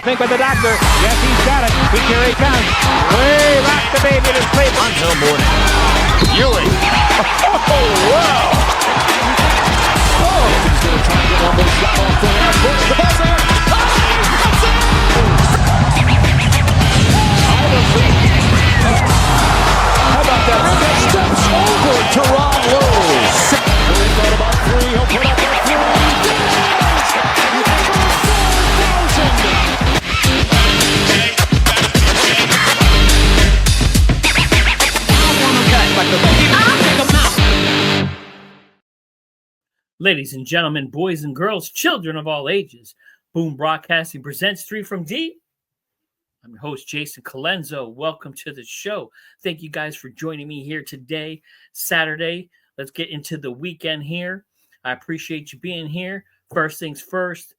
think with the doctor. Yes, he's got it. Here he comes. Way back the baby to sleep. Until morning. Ewing. Oh, wow. Oh, he's going to try to get one more shot off the hand. Push the buzzer. Oh, that's it. How about that? Steps over Teron Lewis. Really thought about three. He'll put up a three. Ladies and gentlemen, boys and girls, children of all ages, Boom Broadcasting presents 3 from D. I'm your host, Jason Calenzo. Welcome to the show. Thank you guys for joining me here today, Saturday. Let's get into the weekend here. I appreciate you being here. First things first,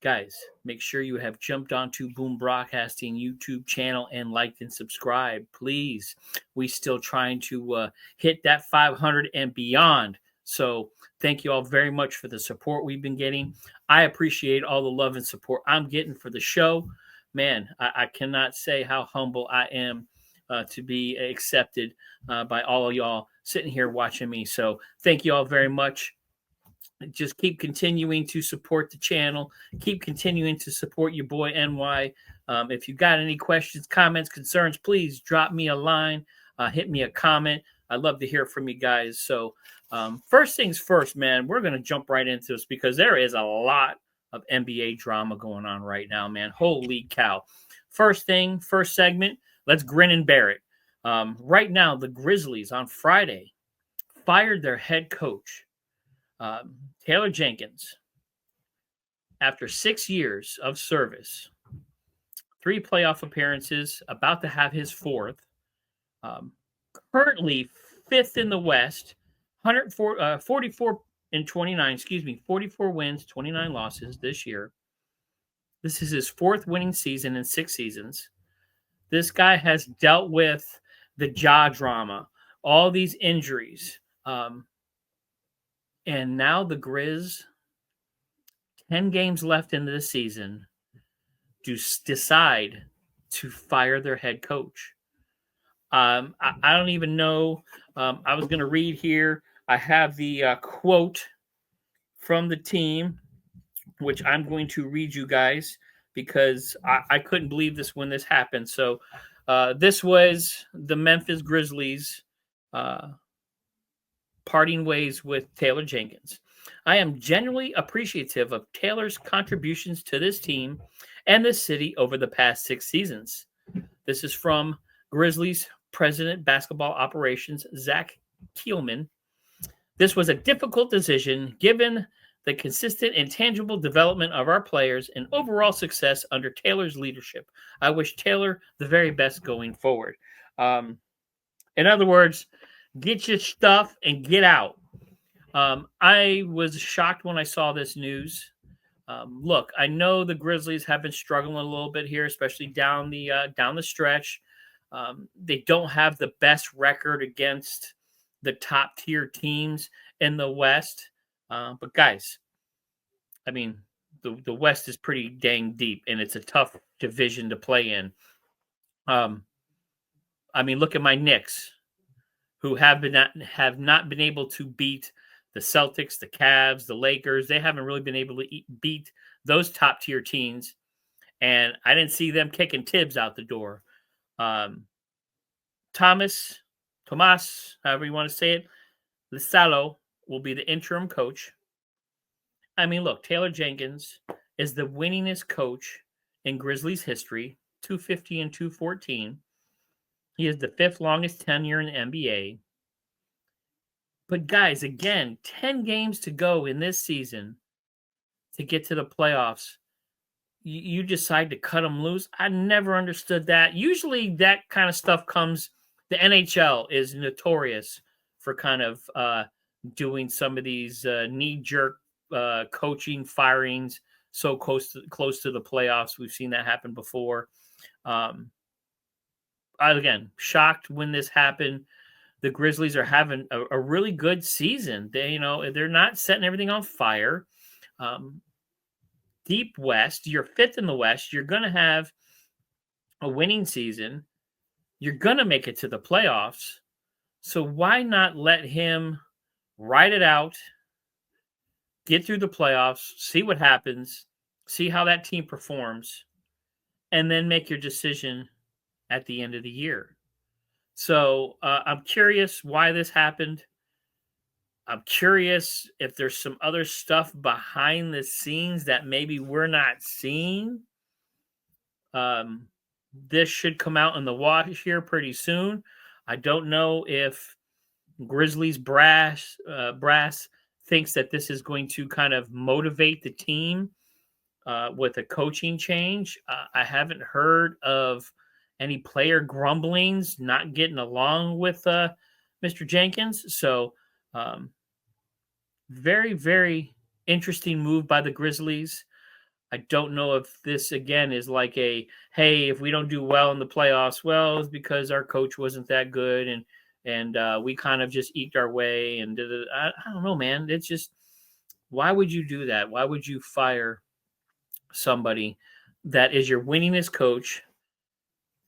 guys, make sure you have jumped onto Boom Broadcasting YouTube channel and liked and subscribed, please. We still trying to hit that 500 and beyond. So thank you all very much for the support we've been getting. I appreciate all the love and support I'm getting for the show. Man, I cannot say how humble I am to be accepted by all of y'all sitting here watching me. So thank you all very much. Just keep continuing to support the channel. Keep continuing to support your boy NY. If you got any questions, comments, concerns, please drop me a line. Hit me a comment. I'd love to hear from you guys. So first things first, man, we're going to jump right into this because there is a lot of NBA drama going on right now, man. Holy cow. First segment, let's grin and bear it. Right now, the Grizzlies on Friday fired their head coach, Taylor Jenkins, after 6 years of service, 3 playoff appearances, about to have his 4th, currently 5th in the West, 44 and 29, 44 wins, 29 losses this year. This is his 4th winning season in 6 seasons. This guy has dealt with the jaw drama, all these injuries. And now the Grizz, 10 games left in this season, decide to fire their head coach. I don't even know. I was going to read here. I have the quote from the team, which I'm going to read you guys because I couldn't believe this when this happened. So this was the Memphis Grizzlies parting ways with Taylor Jenkins. I am genuinely appreciative of Taylor's contributions to this team and this city over the past 6 seasons. This is from Grizzlies President Basketball Operations, Zach Kielman. This was a difficult decision given the consistent and tangible development of our players and overall success under Taylor's leadership. I wish Taylor the very best going forward. In other words, get your stuff and get out. I was shocked when I saw this news. Look, I know the Grizzlies have been struggling a little bit here, especially down the stretch. They don't have the best record against the top tier teams in the West. But guys, I mean, the West is pretty dang deep and it's a tough division to play in. I mean, look at my Knicks, who have not been able to beat the Celtics, the Cavs, the Lakers. They haven't really been able to beat those top tier teams. And I didn't see them kicking Tibbs out the door. Tomas, however you want to say it, Lisalo will be the interim coach. I mean, look, Taylor Jenkins is the winningest coach in Grizzlies history, 250 and 214. He is the 5th longest tenure in the NBA. But guys, again, 10 games to go in this season to get to the playoffs. You decide to cut them loose. I never understood that. Usually that kind of stuff comes, the NHL is notorious for kind of doing some of these knee-jerk coaching firings so close to the playoffs. We've seen that happen before. Again, shocked when this happened. The Grizzlies are having a really good season. They're not setting everything on fire. deep West. You're fifth in the West. You're going to have a winning season. You're going to make it to the playoffs. So why not let him ride it out, get through the playoffs, see what happens, see how that team performs, and then make your decision at the end of the year. So I'm curious why this happened. I'm curious if there's some other stuff behind the scenes that maybe we're not seeing. This should come out in the wash here pretty soon. I don't know if Grizzlies brass thinks that this is going to kind of motivate the team with a coaching change. I haven't heard of any player grumblings, not getting along with Mr. Jenkins. So very, very interesting move by the Grizzlies. I don't know if this, again, is like hey, if we don't do well in the playoffs, well, it's because our coach wasn't that good and we kind of just eked our way. And I don't know, man. It's just, why would you do that? Why would you fire somebody that is your winningest coach,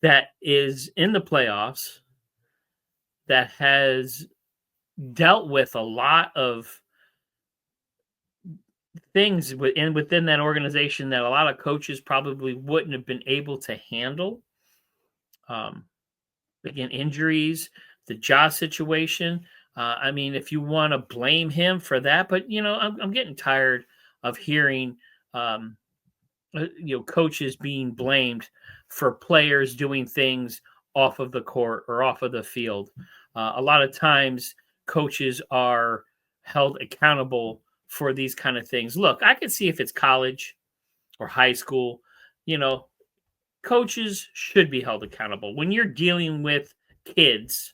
that is in the playoffs, that has dealt with a lot of things within that organization that a lot of coaches probably wouldn't have been able to handle? Again, injuries, the job situation. I mean, if you want to blame him for that, but I'm getting tired of hearing coaches being blamed for players doing things off of the court or off of the field. A lot of times coaches are held accountable for these kind of things. Look, I can see if it's college or high school, coaches should be held accountable. When you're dealing with kids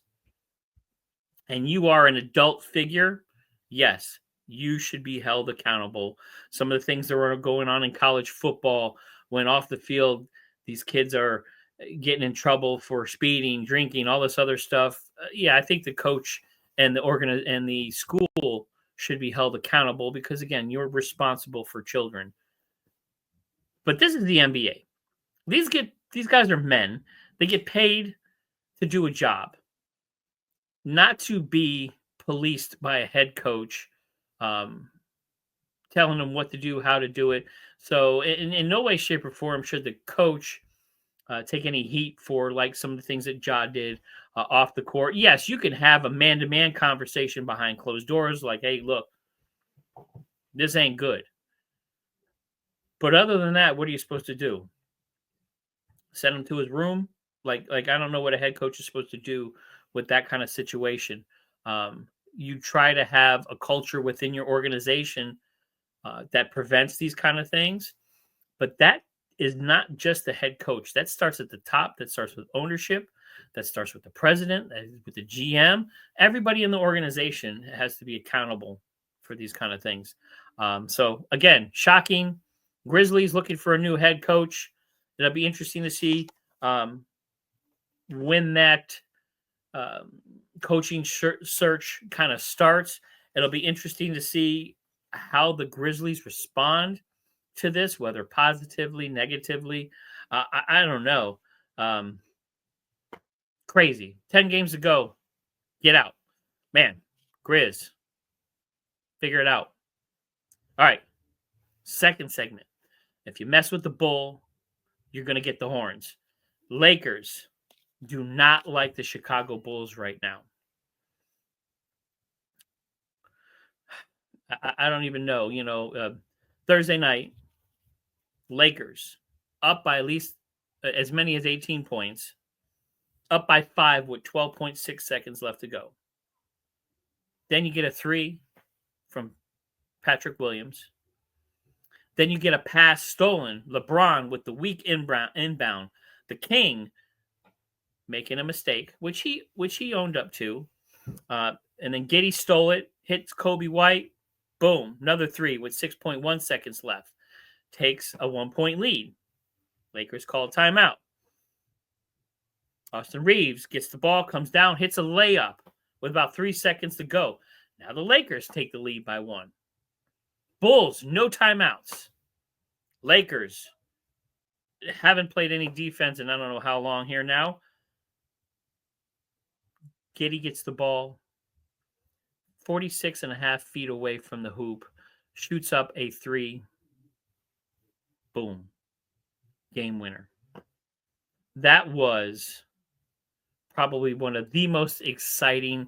and you are an adult figure, yes, you should be held accountable. Some of the things that are going on in college football, when off the field, these kids are getting in trouble for speeding, drinking, all this other stuff. I think the coach and the school should be held accountable because, again, you're responsible for children. But this is the NBA. These guys are men. They get paid to do a job, not to be policed by a head coach telling them what to do, how to do it. So in no way, shape, or form should the coach take any heat for like some of the things that Ja did off the court. Yes, you can have a man-to-man conversation behind closed doors like, hey, look, this ain't good. But other than that, what are you supposed to do? Send him to his room? Like I don't know what a head coach is supposed to do with that kind of situation. You try to have a culture within your organization that prevents these kind of things. But that is not just the head coach. That starts at the top. That starts with ownership. That starts with the president, with the GM. Everybody in the organization has to be accountable for these kind of things. So, again, shocking. Grizzlies looking for a new head coach. It'll be interesting to see when that coaching search kind of starts. It'll be interesting to see how the Grizzlies respond to this, whether positively, negatively. I don't know. Crazy. 10 games to go. Get out. Man, Grizz. Figure it out. All right. Second segment. If you mess with the bull, you're going to get the horns. Lakers do not like the Chicago Bulls right now. I don't even know. Thursday night, Lakers up by at least as many as 18 points, up by 5 with 12.6 seconds left to go. Then you get a 3 from Patrick Williams. Then you get a pass stolen. LeBron with the weak inbound. The King making a mistake, which he owned up to. And then Giddy stole it, hits Kobe White. Boom, another 3 with 6.1 seconds left. Takes a 1-point lead. Lakers call a timeout. Austin Reeves gets the ball, comes down, hits a layup with about 3 seconds to go. Now the Lakers take the lead by 1. Bulls, no timeouts. Lakers haven't played any defense in I don't know how long here now. Giddy gets the ball 46.5 feet away from the hoop, shoots up a three. Boom. Game winner. That was probably one of the most exciting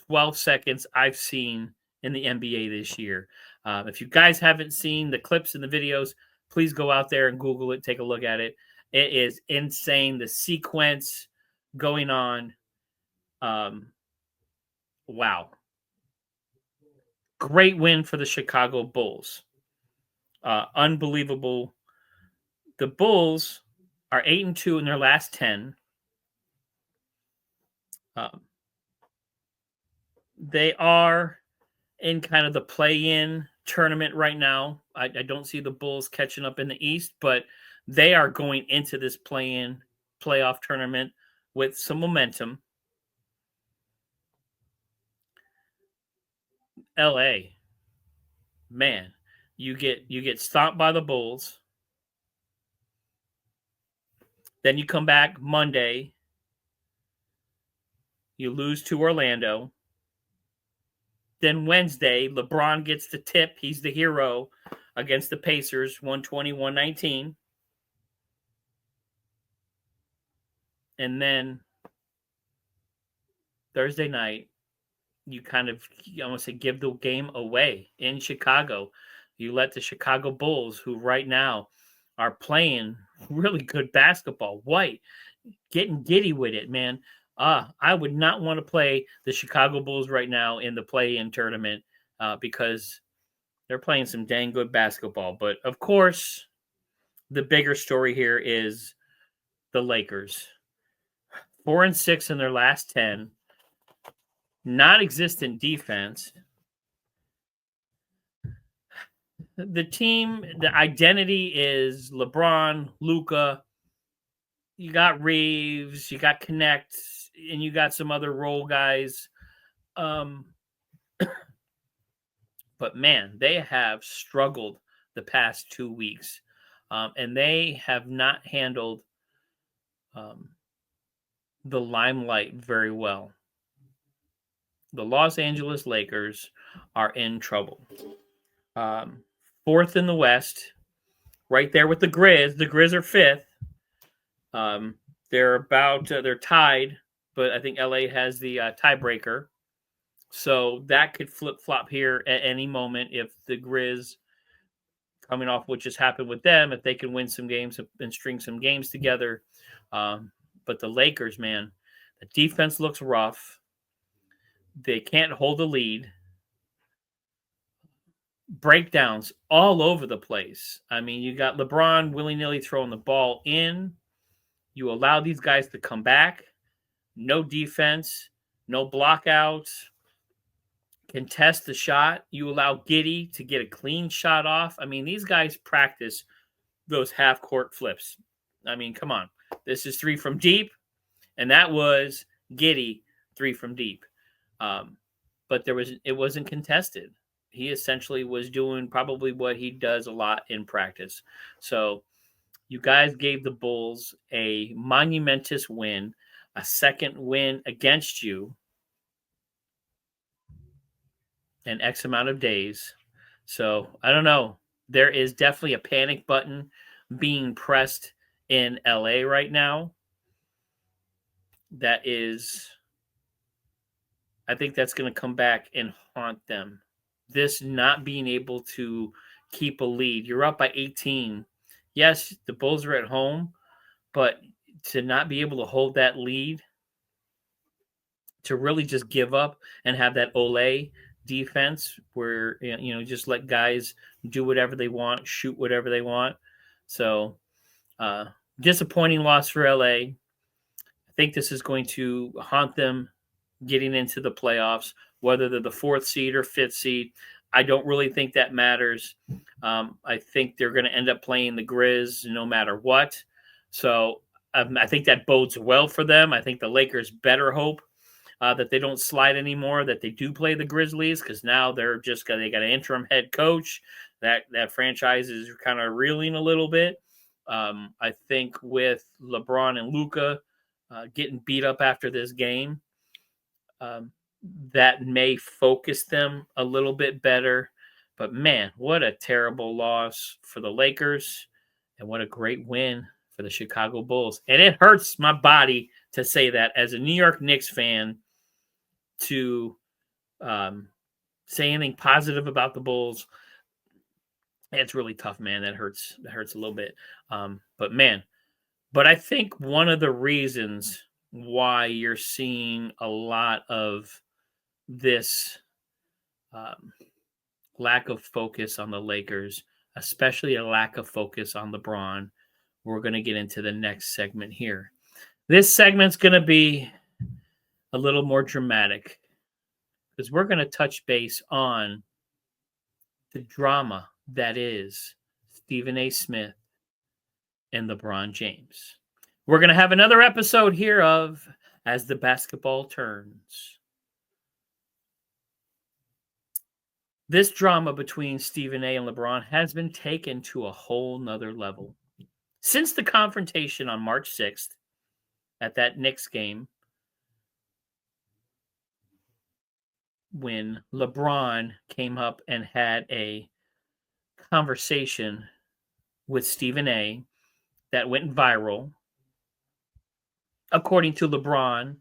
12 seconds I've seen in the NBA this year. If you guys haven't seen the clips and the videos, please go out there and Google it, take a look at it. It is insane, the sequence going on. Wow. Great win for the Chicago Bulls. Unbelievable. The Bulls are 8-2 in their last 10. They are in kind of the play-in tournament right now. I don't see the Bulls catching up in the East, but they are going into this play-in playoff tournament with some momentum. LA, man, you get stomped by the Bulls. Then you come back Monday. You lose to Orlando. Then Wednesday, LeBron gets the tip. He's the hero against the Pacers, 120-119. And then Thursday night, you kind of, I want to say, give the game away in Chicago. You let the Chicago Bulls, who right now are playing really good basketball, White, getting giddy with it, man. I would not want to play the Chicago Bulls right now in the play-in tournament because they're playing some dang good basketball. But, of course, the bigger story here is the Lakers. 4-6 in their last 10. Non-existent defense. The team, the identity is LeBron, Luka. You got Reeves, you got Connect, and you got some other role guys. But, man, they have struggled the past 2 weeks. And they have not handled the limelight very well. The Los Angeles Lakers are in trouble. Fourth in the West, right there with the Grizz. The Grizz are fifth. They're tied, but I think LA has the tiebreaker. So that could flip-flop here at any moment if the Grizz, coming off what just happened with them, if they can win some games and string some games together. But the Lakers, man, the defense looks rough. They can't hold the lead. Breakdowns all over the place. I mean, you got LeBron willy-nilly throwing the ball in. You allow these guys to come back. No defense, no blockouts. Contest the shot. You allow Giddy to get a clean shot off. I mean, these guys practice those half-court flips. I mean, come on. This is 3 from deep, and that was Giddy 3 from deep. But it wasn't contested. He essentially was doing probably what he does a lot in practice. So you guys gave the Bulls a monumentous win, a second win against you in X amount of days. So I don't know. There is definitely a panic button being pressed in LA right now. I think that's going to come back and haunt them. This not being able to keep a lead. You're up by 18. Yes, the Bulls are at home, but to not be able to hold that lead, to really just give up and have that Olay defense where, just let guys do whatever they want, shoot whatever they want. So, disappointing loss for LA. I think this is going to haunt them getting into the playoffs, whether they're the 4th seed or 5th seed. I don't really think that matters. I think they're going to end up playing the Grizz no matter what. So I think that bodes well for them. I think the Lakers better hope that they don't slide anymore, that they do play the Grizzlies, because now they got an interim head coach. That franchise is kind of reeling a little bit. I think with LeBron and Luka getting beat up after this game, that may focus them a little bit better. But man, what a terrible loss for the Lakers, and what a great win for the Chicago Bulls. And it hurts my body to say that as a New York Knicks fan, to say anything positive about the Bulls. It's really tough, man. That hurts a little bit. But I think one of the reasons why you're seeing a lot of this lack of focus on the Lakers, especially a lack of focus on LeBron, we're going to get into the next segment here. This segment's going to be a little more dramatic because we're going to touch base on the drama that is Stephen A. Smith and LeBron James. We're going to have another episode here of As the Basketball Turns. This drama between Stephen A. and LeBron has been taken to a whole nother level. Since the confrontation on March 6th at that Knicks game, when LeBron came up and had a conversation with Stephen A. that went viral, according to LeBron,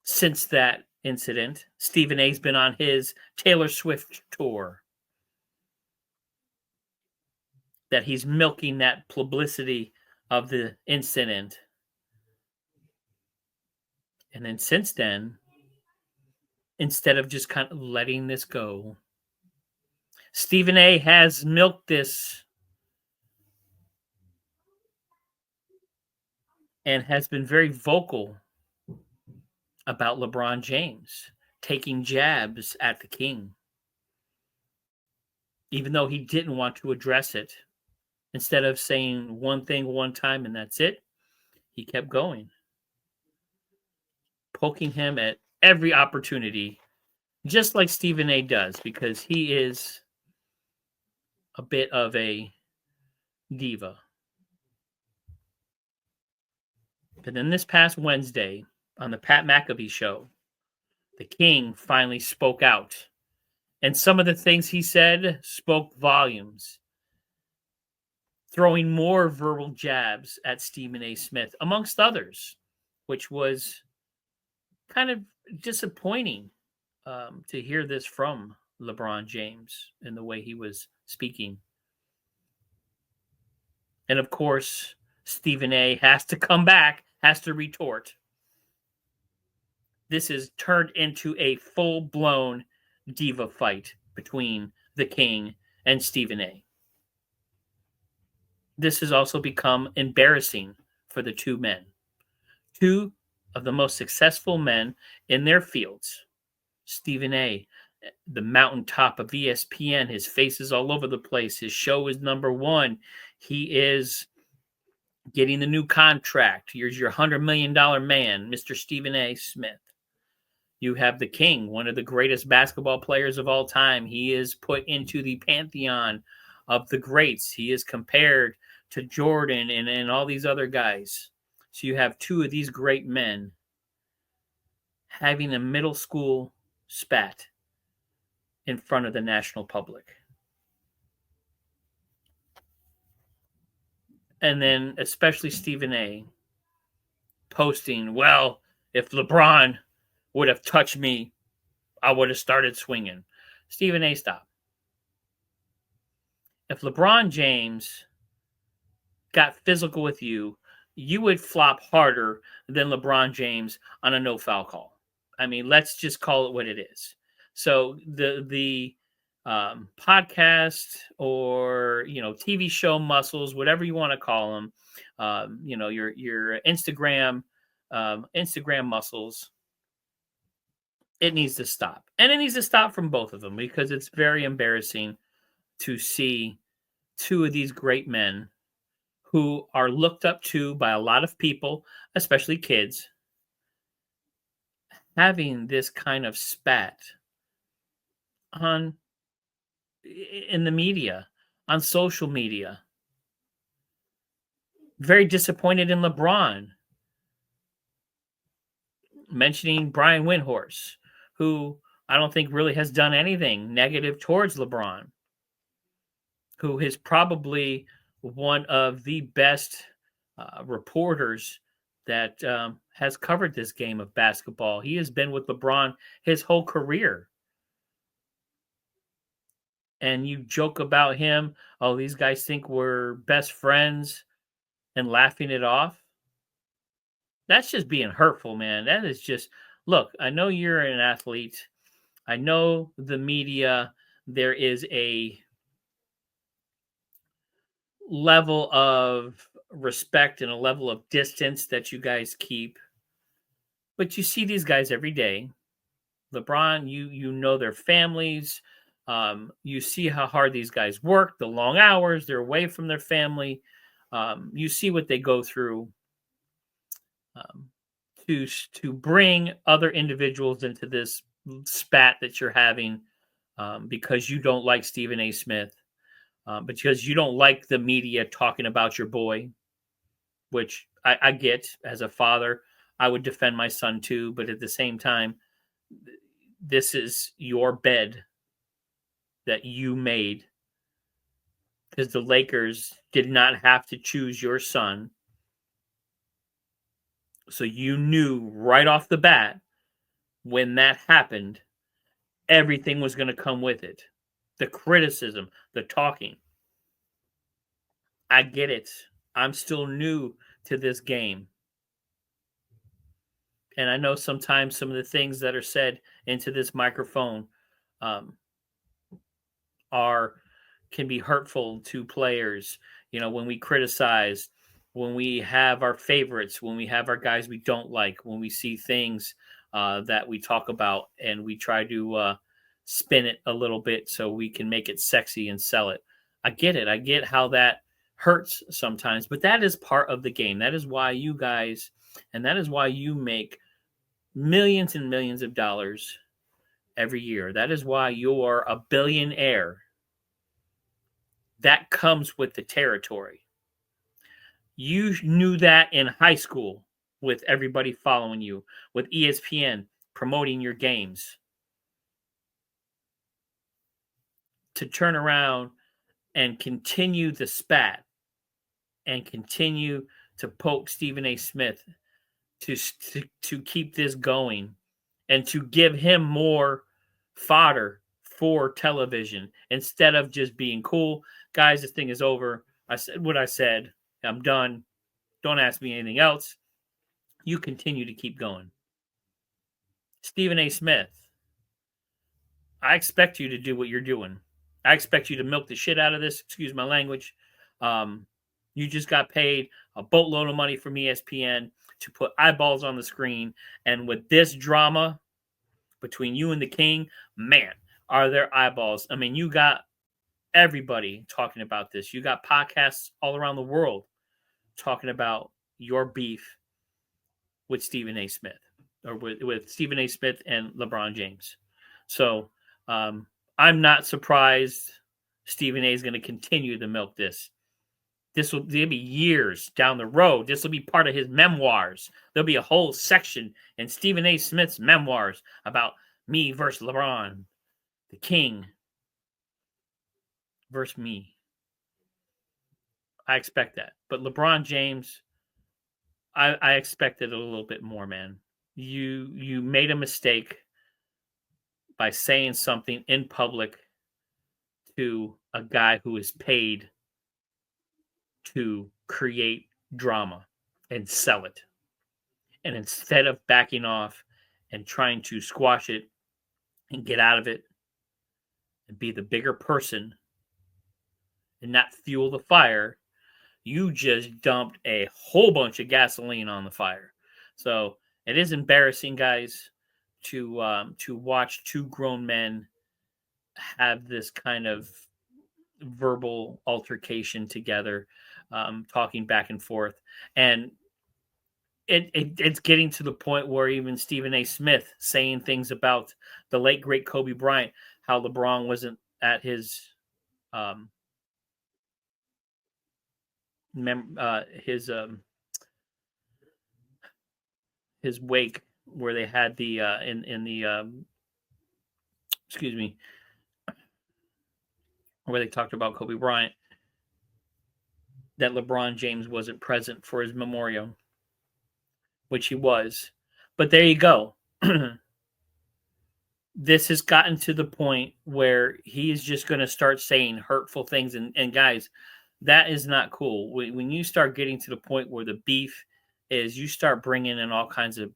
since that incident, Stephen A's been on his Taylor Swift tour. That he's milking that publicity of the incident. And then since then, instead of just kind of letting this go, Stephen A has milked this and has been very vocal about LeBron James taking jabs at the king. Even though he didn't want to address it. Instead of saying one thing one time and that's it, he kept going. Poking him at every opportunity, just like Stephen A does, because he is a bit of a diva. But then this past Wednesday, on the Pat McAfee show, the king finally spoke out. And some of the things he said spoke volumes, throwing more verbal jabs at Stephen A. Smith, amongst others, which was kind of disappointing to hear this from LeBron James in the way he was speaking. And of course, Stephen A. has to come back, has to retort. This is turned into a full-blown diva fight between the king and Stephen A. This has also become embarrassing for the two men. Two of the most successful men in their fields. Stephen A., the mountaintop of ESPN, his face is all over the place. His show is number one. He is getting the new contract. Here's your $100 million man, Mr. Stephen A. Smith. You have the king, one of the greatest basketball players of all time. He is put into the pantheon of the greats. He is compared to Jordan and all these other guys. So you have two of these great men having a middle school spat in front of the national public. And then especially Stephen A. posting, well, if LeBron would have touched me, I would have started swinging. Stephen A., stop. If LeBron James got physical with you, you would flop harder than LeBron James on a no-foul call. I mean, let's just call it what it is. So the podcast or, TV show muscles, whatever you want to call them, your Instagram muscles, it needs to stop. And it needs to stop from both of them because it's very embarrassing to see two of these great men who are looked up to by a lot of people, especially kids, having this kind of spat on in the media, on social media. Very disappointed in LeBron. Mentioning Brian Windhorst, who I don't think really has done anything negative towards LeBron, who is probably one of the best reporters that has covered this game of basketball. He has been with LeBron his whole career. And you joke about him, oh, these guys think we're best friends, and laughing it off. That's just being hurtful, man. That is just, look, I know you're an athlete. I know the media, there is a level of respect and a level of distance that you guys keep. But you see these guys every day. LeBron, you know their families. You see how hard these guys work, the long hours, they're away from their family. You see what they go through to bring other individuals into this spat that you're having because you don't like Stephen A. Smith, because you don't like the media talking about your boy, which I get as a father. I would defend my son too, but at the same time, this is your bed that you made because the Lakers did not have to choose your son. So you knew right off the bat when that happened, everything was going to come with it. The criticism, the talking. I get it. I'm still new to this game. And I know sometimes some of the things that are said into this microphone can be hurtful to players. You know, when we criticize, when we have our favorites, when we have our guys we don't like, when we see things that we talk about and we try to spin it a little bit so we can make it sexy and sell it. I get it. I get how that hurts sometimes, but that is part of the game. That is why you guys, and that is why you make millions and millions of dollars every year. That is why you're a billionaire. That comes with the territory. You knew that in high school with everybody following you, with ESPN promoting your games. To turn around and continue the spat and continue to poke Stephen A. Smith to keep this going and to give him more fodder for television instead of just being cool. Guys, this thing is over. I said what I said. I'm done. Don't ask me anything else. You continue to keep going. Stephen A. Smith, I expect you to do what you're doing. I expect you to milk the shit out of this. Excuse my language. You just got paid a boatload of money from ESPN to put eyeballs on the screen. And with this drama between you and the King, man, are there eyeballs. I mean, you got everybody talking about this. You got podcasts all around the world talking about your beef with Stephen A. Smith, or with Stephen A. Smith and LeBron James. So I'm not surprised Stephen A. is going to continue to milk this. There'll be years down the road. This will be part of his memoirs. There'll be a whole section in Stephen A. Smith's memoirs about me versus LeBron, the King versus me. I expect that. But LeBron James, I expected a little bit more, man. You made a mistake by saying something in public to a guy who is paid to create drama and sell it. And instead of backing off and trying to squash it and get out of it and be the bigger person and not fuel the fire, you just dumped a whole bunch of gasoline on the fire. So it is embarrassing, guys, to watch two grown men have this kind of verbal altercation together, talking back and forth. And it's getting to the point where even Stephen A. Smith saying things about the late, great Kobe Bryant, how LeBron wasn't at his his wake where they had the in the excuse me, where they talked about Kobe Bryant, that LeBron James wasn't present for his memorial, which he was. But there you go. This has gotten to the point where he is just going to start saying hurtful things. And guys, that is not cool. When you start getting to the point where the beef is, you start bringing in all kinds of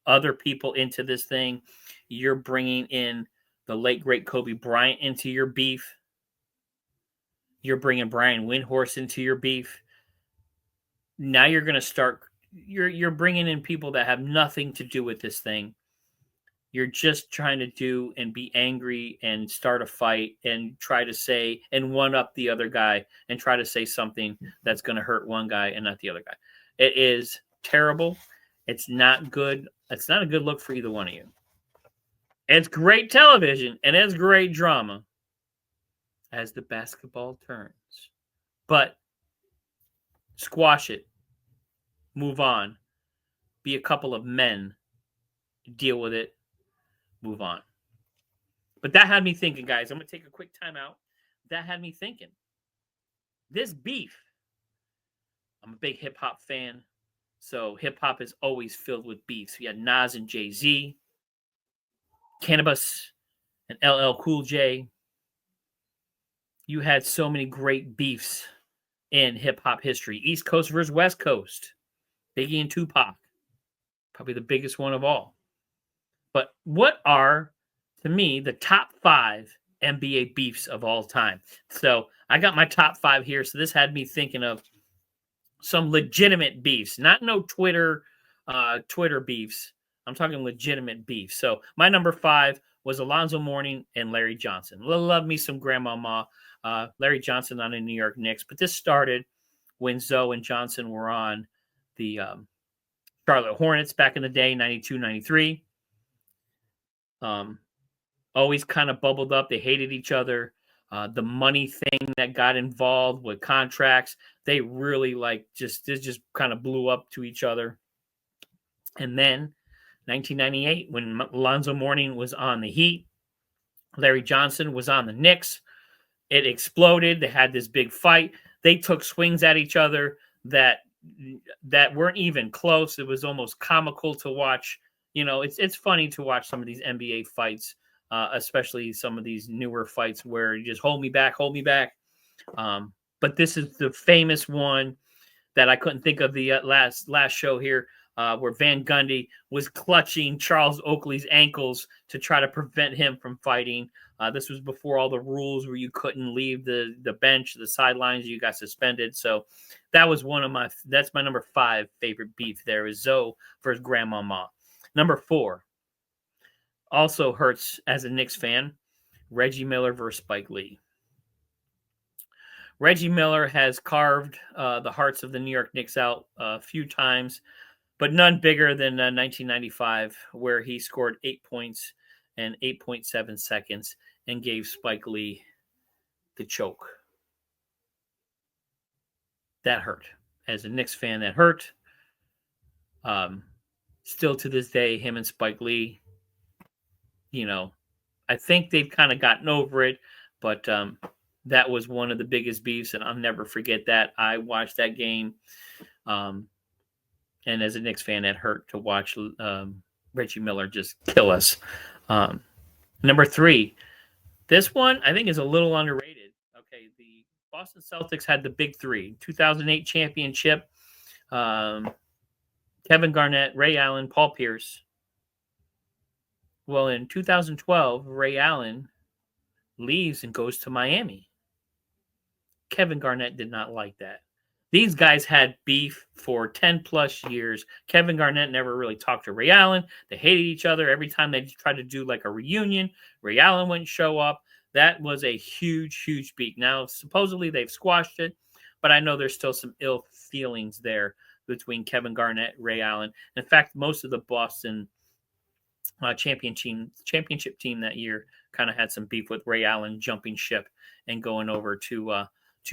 other people into this thing. You're bringing in the late, great Kobe Bryant into your beef. You're bringing Brian Windhorst into your beef. Now you're going to start, you're bringing in people that have nothing to do with this thing. You're just trying to do and be angry and start a fight and try to say and one up the other guy and try to say something that's going to hurt one guy and not the other guy. It is terrible. It's not good. It's not a good look for either one of you. It's great television and it's great drama as the basketball turns. But squash it. Move on. Be a couple of men. Deal with it. Move on. But that had me thinking, guys. I'm going to take a quick time out. That had me thinking. This beef. I'm a big hip-hop fan. So hip-hop is always filled with beefs. You got Nas and Jay-Z. Cannabis and LL Cool J. You had so many great beefs in hip-hop history. East Coast versus West Coast. Biggie and Tupac. Probably the biggest one of all. But what are, to me, the top 5 NBA beefs of all time? So I got my top 5 here. So this had me thinking of some legitimate beefs, not no Twitter beefs. I'm talking legitimate beef. So my number 5 was Alonzo Mourning and Larry Johnson. Love me some Grandmama. Larry Johnson on the New York Knicks. But this started when Zoe and Johnson were on the Charlotte Hornets back in the day, 92, 93. Always kind of bubbled up. They hated each other. The money thing that got involved with contracts, they really just kind of blew up to each other. And then 1998, when Alonzo Mourning was on the Heat, Larry Johnson was on the Knicks. It exploded. They had this big fight. They took swings at each other that weren't even close. It was almost comical to watch. You know, it's funny to watch some of these NBA fights, especially some of these newer fights where you just hold me back. But this is the famous one that I couldn't think of the last show here, where Van Gundy was clutching Charles Oakley's ankles to try to prevent him from fighting. This was before all the rules where you couldn't leave the bench, the sidelines. You got suspended. So that was that's my number 5 favorite beef there is Zoe versus Grandmama. Number 4 also hurts as a Knicks fan, Reggie Miller versus Spike Lee. Reggie Miller has carved the hearts of the New York Knicks out a few times, but none bigger than 1995, where he scored 8 points and 8.7 seconds and gave Spike Lee the choke. That hurt. As a Knicks fan, that hurt. Still to this day, him and Spike Lee, I think they've kind of gotten over it, but that was one of the biggest beefs, and I'll never forget that. I watched that game, and as a Knicks fan, that hurt to watch Reggie Miller just kill us. Number 3, this one I think is a little underrated. Okay, the Boston Celtics had the big 3, 2008 championship. Kevin Garnett, Ray Allen, Paul Pierce. Well, in 2012, Ray Allen leaves and goes to Miami. Kevin Garnett did not like that. These guys had beef for 10 plus years. Kevin Garnett never really talked to Ray Allen. They hated each other. Every time they tried to do like a reunion, Ray Allen wouldn't show up. That was a huge, huge beef. Now, supposedly they've squashed it, but I know there's still some ill feelings there between Kevin Garnett and Ray Allen. In fact, most of the Boston championship team that year kind of had some beef with Ray Allen jumping ship and going over to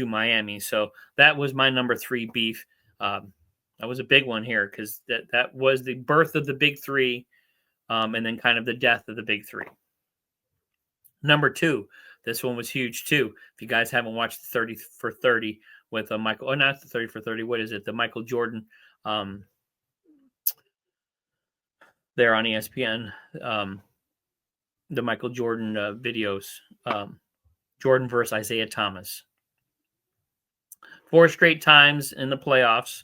Miami. So that was my number 3 beef. That was a big one here because that was the birth of the big 3, and then kind of the death of the big 3. Number 2, this one was huge too. If you guys haven't watched the 30 for 30 with Michael, oh, not the 30 for 30, what is it? The Michael Jordan, there on ESPN, the Michael Jordan videos, Jordan versus Isaiah Thomas. 4 straight times in the playoffs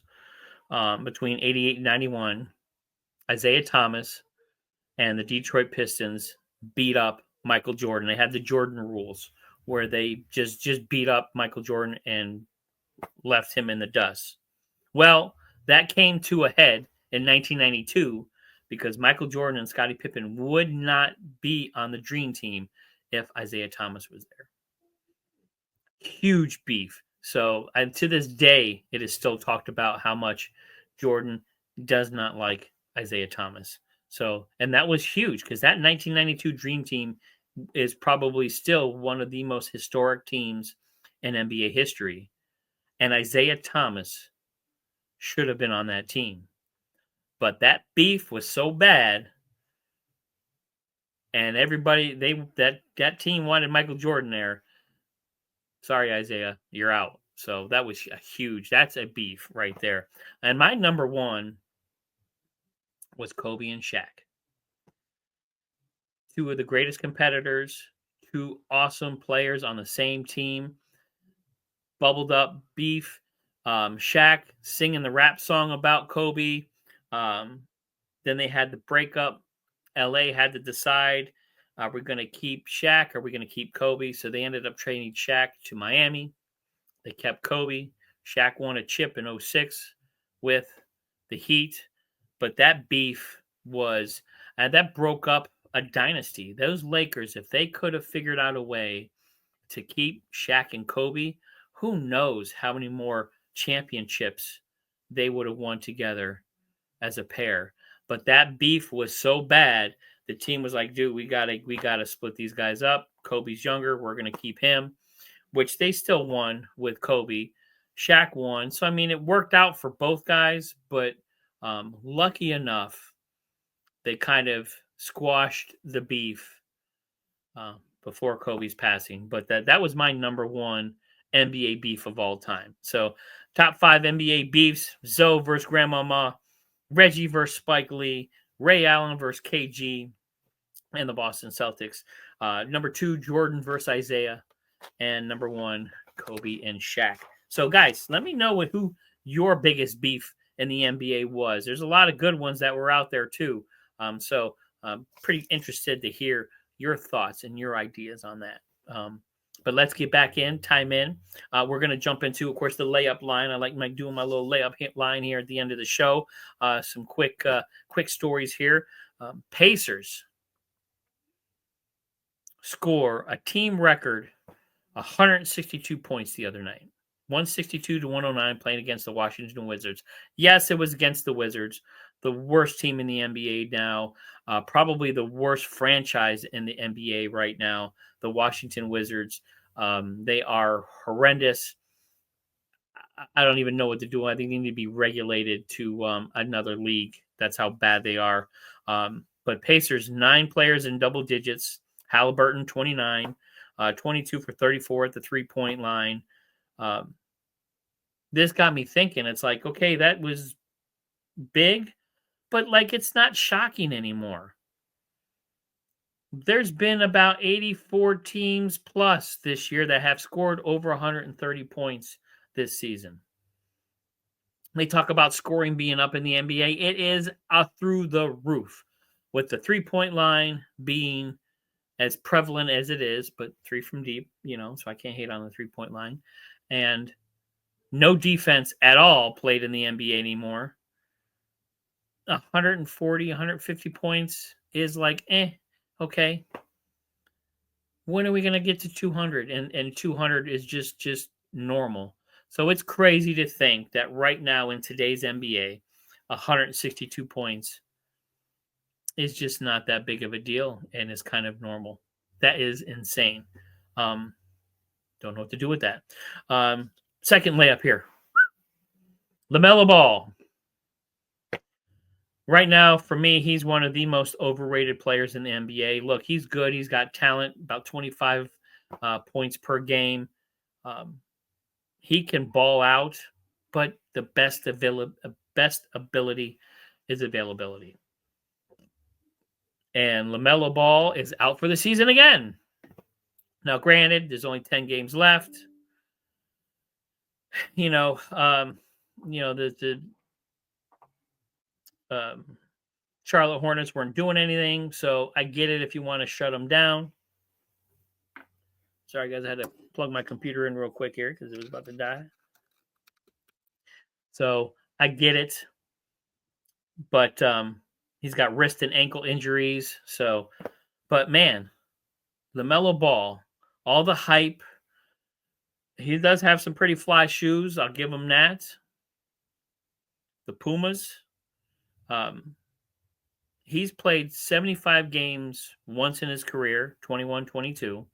between 88 and 91, Isaiah Thomas and the Detroit Pistons beat up Michael Jordan. They had the Jordan rules where they just beat up Michael Jordan and left him in the dust. Well, that came to a head in 1992 because Michael Jordan and Scottie Pippen would not be on the Dream Team if Isaiah Thomas was there. Huge beef. So to this day, it is still talked about how much Jordan does not like Isaiah Thomas. So, and that was huge because that 1992 Dream Team is probably still one of the most historic teams in NBA history. And Isaiah Thomas should have been on that team. But that beef was so bad, and everybody that team wanted Michael Jordan there. Sorry, Isaiah, you're out. So that was that's a beef right there. And my number 1 was Kobe and Shaq. 2 of the greatest competitors, 2 awesome players on the same team. Bubbled up beef. Shaq singing the rap song about Kobe. Then they had the breakup. LA had to decide, are we going to keep Shaq? Or are we going to keep Kobe? So they ended up trading Shaq to Miami. They kept Kobe. Shaq won a chip in 2006 with the Heat. But that beef was, that broke up a dynasty. Those Lakers, if they could have figured out a way to keep Shaq and Kobe, who knows how many more championships they would have won together as a pair. But that beef was so bad, the team was like, dude, we gotta split these guys up. Kobe's younger, we're gonna keep him, which they still won with Kobe. Shaq won. So I mean, it worked out for both guys, but lucky enough, they kind of squashed the beef before Kobe's passing. But that was my number 1 NBA beef of all time. So top 5 NBA beefs: Zoe versus Grandmama, Reggie versus Spike Lee, Ray Allen versus KG, and the Boston Celtics. Number 2, Jordan versus Isaiah, and number 1, Kobe and Shaq. So guys, let me know who your biggest beef in the NBA was. There's a lot of good ones that were out there too. So I'm pretty interested to hear your thoughts and your ideas on that. But let's get back time in. We're going to jump into, of course, the layup line. I like doing my little layup line here at the end of the show. Some quick stories here. Pacers score a team record 162 points the other night. 162 to 109 playing against the Washington Wizards. Yes, it was against the Wizards, the worst team in the NBA now, probably the worst franchise in the NBA right now, the Washington Wizards. They are horrendous. I don't even know what to do. I think they need to be regulated to another league. That's how bad they are. But Pacers, 9 players in double digits. Halliburton, 29, 22 for 34 at the three-point line. This got me thinking. It's like, okay, that was big, but like it's not shocking anymore. There's been about 84 teams plus this year that have scored over 130 points this season. They talk about scoring being up in the NBA. It is through the roof, with the three-point line being as prevalent as it is, but 3 from deep, so I can't hate on the three-point line. And no defense at all played in the NBA anymore. 140, 150 points is like, okay. When are we going to get to 200? And 200 is just normal. So it's crazy to think that right now in today's NBA, 162 points is just not that big of a deal and is kind of normal. That is insane. Don't know what to do with that. Second layup here. LaMelo Ball. Right now, for me, he's one of the most overrated players in the NBA. Look, he's good. He's got talent, about 25 points per game. He can ball out, but the best ability is availability. And LaMelo Ball is out for the season again. Now, granted, there's only 10 games left. The Charlotte Hornets weren't doing anything, so I get it if you want to shut them down. Sorry, guys, I had to plug my computer in real quick here because it was about to die. So I get it, but he's got wrist and ankle injuries. But man, LaMelo Ball, all the hype. He does have some pretty fly shoes. I'll give him that. The Pumas. He's played 75 games once in his career, 21-22.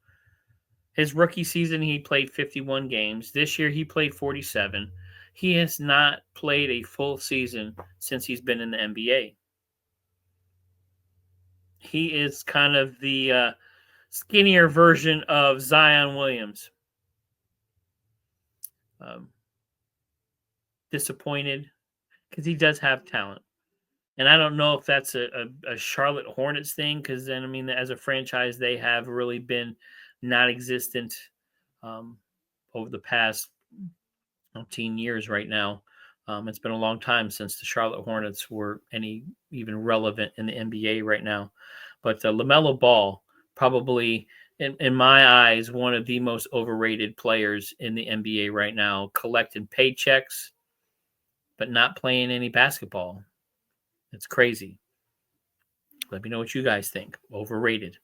His rookie season, he played 51 games. This year, he played 47. He has not played a full season since he's been in the NBA. He is kind of the skinnier version of Zion Williams. Disappointed because he does have talent. And I don't know if that's a Charlotte Hornets thing because then, I mean, as a franchise, they have really been non-existent over the past 15 years right now. It's been a long time since the Charlotte Hornets were even relevant in the NBA right now. But LaMelo Ball, probably, in my eyes, one of the most overrated players in the NBA right now, collecting paychecks, but not playing any basketball. It's crazy. Let me know what you guys think. Overrated.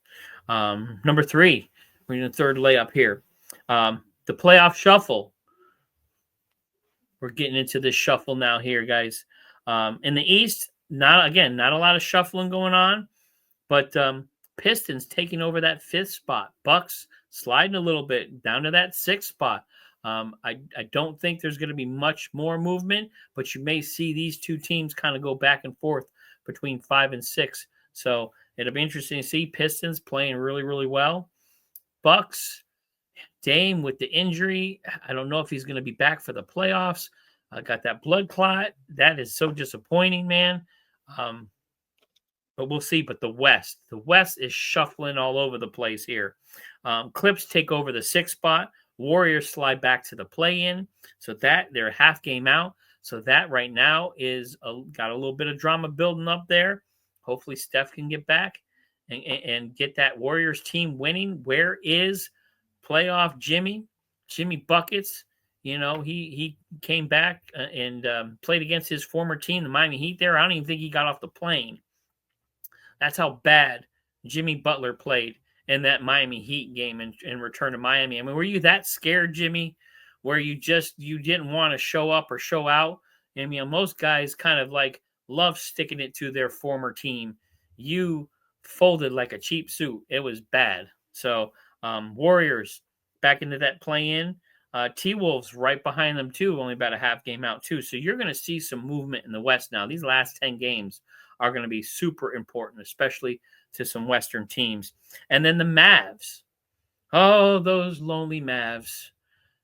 Number 3, we're in the third layup here. The playoff shuffle. We're getting into this shuffle now here, guys. In the East, not a lot of shuffling going on, but Pistons taking over that 5th spot. Bucks sliding a little bit down to that 6th spot. I don't think there's going to be much more movement, but you may see these two teams kind of go back and forth between 5 and 6. So it'll be interesting to see Pistons playing really, really well. Bucks, Dame with the injury. I don't know if he's going to be back for the playoffs. Got that blood clot. That is so disappointing, man. But we'll see. But the West is shuffling all over the place here. Clips take over the 6th spot. Warriors slide back to the play-in. So that they're a half game out. So that right now is got a little bit of drama building up there. Hopefully Steph can get back and get that Warriors team winning. Where is playoff Jimmy? Jimmy Buckets. You know, he came back and played against his former team, the Miami Heat there. I don't even think he got off the plane. That's how bad Jimmy Butler played in that Miami Heat game and return to Miami. I mean, were you that scared, Jimmy, where you didn't want to show up or show out? I mean, most guys kind of like love sticking it to their former team. You folded like a cheap suit. It was bad. So Warriors back into that play-in. T-Wolves right behind them too, only about a half game out too. So you're going to see some movement in the West now. These last 10 games are going to be super important, especially to some Western teams. And then the Mavs. Oh, those lonely Mavs.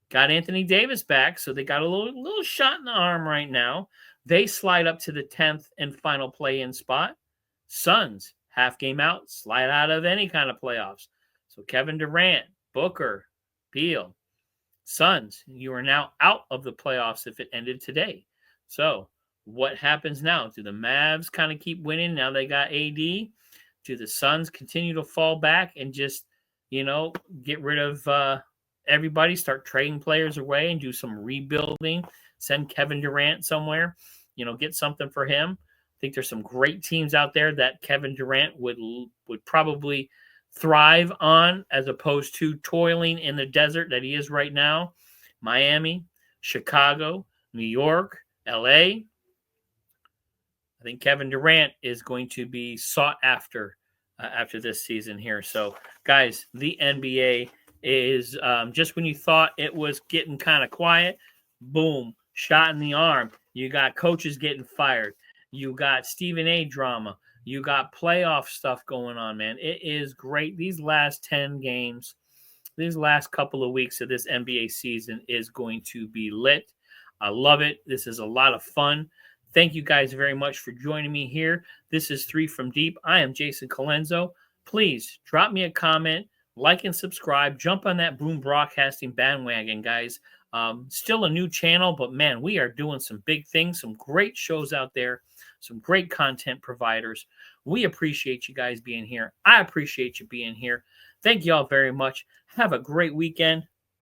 Got Anthony Davis back, so they got a little shot in the arm right now. They slide up to the 10th and final play-in spot. Suns, half game out, slide out of any kind of playoffs. So Kevin Durant, Booker, Beal, Suns, you are now out of the playoffs if it ended today. So what happens now? Do the Mavs kind of keep winning? Now they got AD. Do the Suns continue to fall back and just, get rid of everybody, start trading players away and do some rebuilding, send Kevin Durant somewhere, get something for him? I think there's some great teams out there that Kevin Durant would probably thrive on as opposed to toiling in the desert that he is right now. Miami, Chicago, New York, LA. I think Kevin Durant is going to be sought after this season here. So, guys, the NBA is just when you thought it was getting kind of quiet, boom, shot in the arm. You got coaches getting fired. You got Stephen A. drama. You got playoff stuff going on, man. It is great. These last 10 games, these last couple of weeks of this NBA season is going to be lit. I love it. This is a lot of fun. Thank you guys very much for joining me here. This is 3 from Deep. I am Jason Calenzo. Please drop me a comment, like and subscribe. Jump on that Boom Broadcasting bandwagon, guys. Still a new channel, but man, we are doing some big things, some great shows out there, some great content providers. We appreciate you guys being here. I appreciate you being here. Thank you all very much. Have a great weekend.